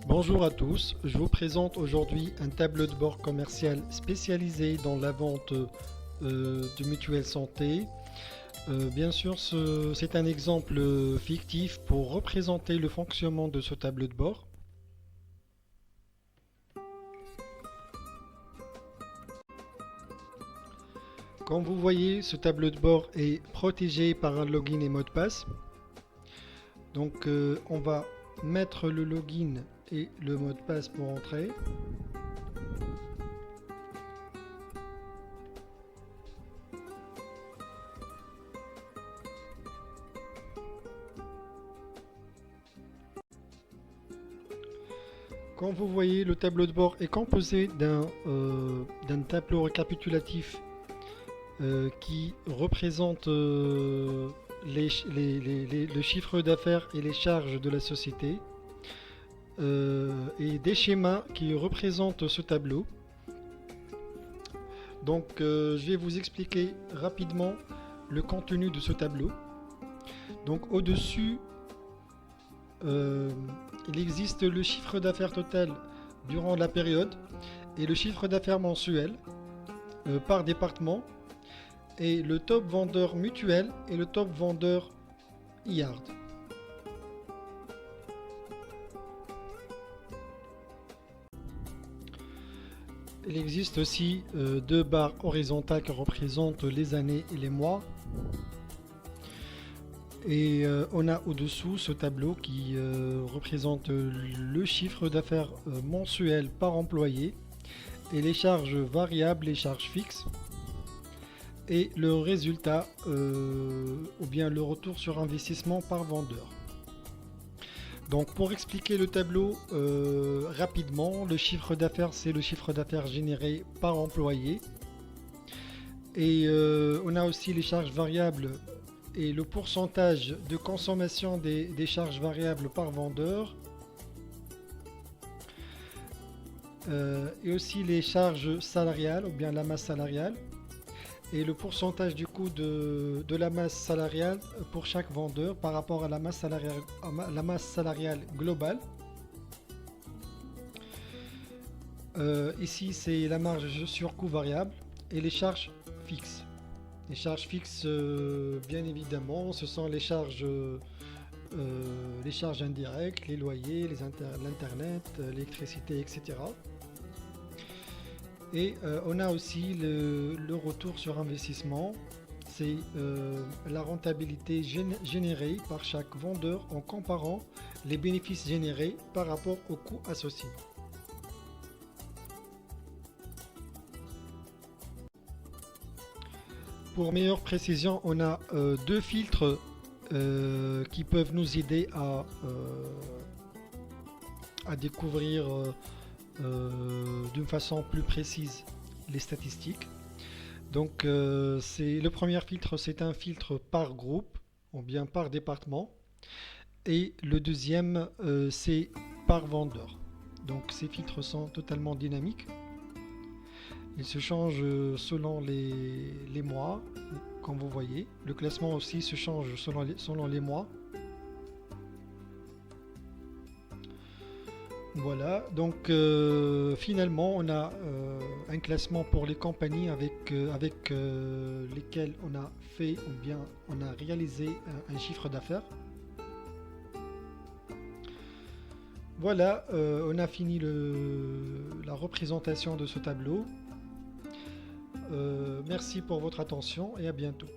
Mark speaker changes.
Speaker 1: Bonjour à tous, je vous présente aujourd'hui un tableau de bord commercial spécialisé dans la vente de mutuelles santé. Bien sûr, c'est un exemple fictif pour représenter le fonctionnement de ce tableau de bord. Comme vous voyez, ce tableau de bord est protégé par un login et mot de passe. Donc on va mettre le login et le mot de passe pour entrer. Comme vous voyez, le tableau de bord est composé d'un tableau récapitulatif qui représente le chiffre d'affaires et les charges de la société, et des schémas qui représentent ce tableau. Donc je vais vous expliquer rapidement le contenu de ce tableau. Donc au-dessus, il existe le chiffre d'affaires total durant la période et le chiffre d'affaires mensuel par département, et le top vendeur mutuel et le top vendeur IARD. Il existe aussi deux barres horizontales qui représentent les années et les mois. Et on a au-dessous ce tableau qui représente le chiffre d'affaires mensuel par employé et les charges variables, les charges fixes, et le résultat ou bien le retour sur investissement par vendeur. Donc pour expliquer le tableau rapidement, le chiffre d'affaires, c'est le chiffre d'affaires généré par employé, et on a aussi les charges variables et le pourcentage de consommation des charges variables par vendeur, et aussi les charges salariales ou bien la masse salariale, et le pourcentage du coût de la masse salariale pour chaque vendeur par rapport à la masse salariale globale. Ici c'est la marge sur coût variable et les charges fixes. Les charges fixes, bien évidemment, ce sont les charges indirectes, les loyers, l'internet, l'électricité, etc. Et on a aussi le retour sur investissement. C'est la rentabilité générée par chaque vendeur en comparant les bénéfices générés par rapport aux coûts associés. Pour meilleure précision, on a deux filtres qui peuvent nous aider à découvrir d'une façon plus précise les statistiques. Donc le premier filtre, c'est un filtre par groupe ou bien par département, et le deuxième c'est par vendeur. Donc ces filtres sont totalement dynamiques. Ils se changent selon les mois, comme vous voyez. Le classement aussi se change selon les mois. Voilà, donc finalement on a un classement pour les compagnies avec lesquelles on a fait ou bien on a réalisé un chiffre d'affaires. Voilà, on a fini la représentation de ce tableau. Merci pour votre attention et à bientôt.